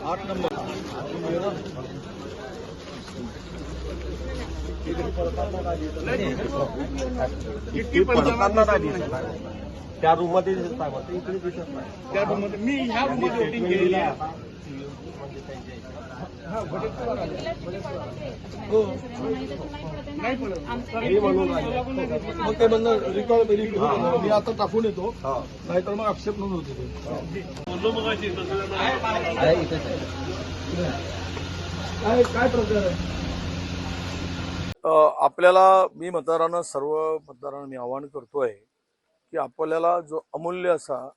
आठ नंबर त्या रूम मध्ये त्या रूम मध्ये मी ह्या रूम मध्ये वोटिंग केलेली आहे. मग ते म्हणणं रिकॉर्ड मी आता टाकून येतो, नाहीतर मग आक्षेप नोंद होते. काय प्रकार आहे आपल्याला? मी मतदारांना, सर्व मतदारांना मी आवाहन करतोय की आपल्याला जो अमूल्य असा,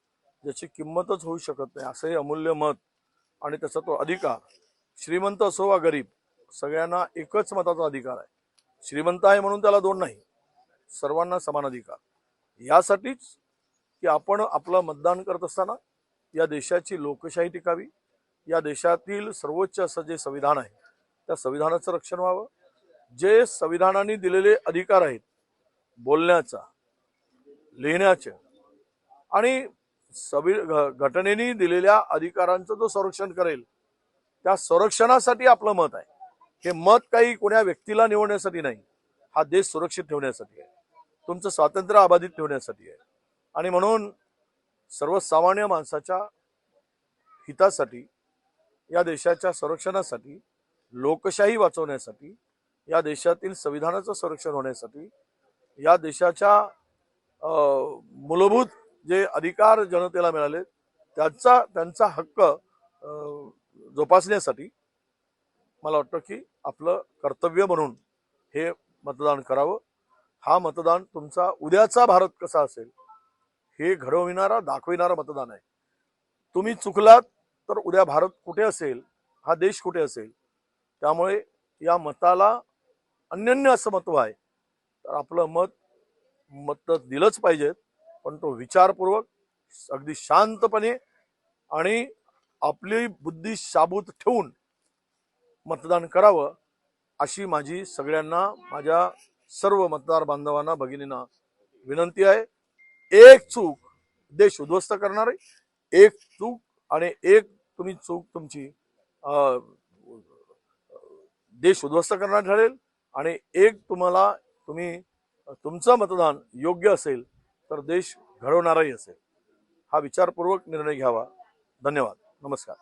ज्याची किंमतच होऊ शकत नाही असं हे अमूल्य मत आणि त्याचा तो अधिकार, श्रीमंत असो वा गरीब, सगळ्यांना एकच मताचा अधिकार आहे. श्रीमंत आहे म्हणून त्याला दोन नाही, सर्वांना समान अधिकार. यासाठीच की आपण आपलं मतदान करत असताना या देशाची लोकशाही टिकावी, या देशातील सर्वोच्च असं जे संविधान आहे त्या संविधानाचं रक्षण व्हावं. जे संविधानाने दिलेले अधिकार आहेत, बोलण्याचा, लिहिण्याचे आणि घटनेने दिलेल्या अधिकारांचं जो संरक्षण करेल, त्या संरक्षणासाठी आपलं मत आहे. हे मत काही कोण्या व्यक्तीला निवडण्यासाठी नाही, हा देश सुरक्षित ठेवण्यासाठी आहे, तुमचं स्वातंत्र्य अबाधित ठेवण्यासाठी आहे. आणि म्हणून सर्वसामान्य माणसाच्या हितासाठी, या देशाच्या संरक्षणासाठी, लोकशाही वाचवण्यासाठी, या देशातील संविधानाचं संरक्षण होण्यासाठी, या देशाच्या मूलभूत जे अधिकार जनतेला मिळाले त्यांचा हक्क जोपासण्यासाठी मला वाटतं की आपलं कर्तव्य म्हणून हे मतदान करावं. हा मतदान तुमचा उद्याचा भारत कसा असेल हे घडविणारा, दाखविणारा मतदान आहे. तुम्ही चुकलात तर उद्या भारत कुठे असेल, हा देश कुठे असेल. त्यामुळे या मताला अनन्य असं महत्व आहे. तर आपलं मत दिलंच पाहिजे, पण तो विचारपूर्वक, अगदी शांतपणे आणि आपली बुद्धी शाबूत ठेवून मतदान करावं, अशी माझी सगळ्यांना, माझ्या सर्व मतदार बांधवांना, भगिनींना विनंती आहे. एक चूक देश उद्ध्वस्त करणार आहे, एक चूक आणि एक तुम्ही चूक तुमची देश उद्ध्वस्त करणार ठरेल, आणि एक तुम्ही तुमचं मतदान योग्य असेल तर देश घडवणारही असेल. हा विचारपूर्वक निर्णय घ्यावा. धन्यवाद. नमस्कार.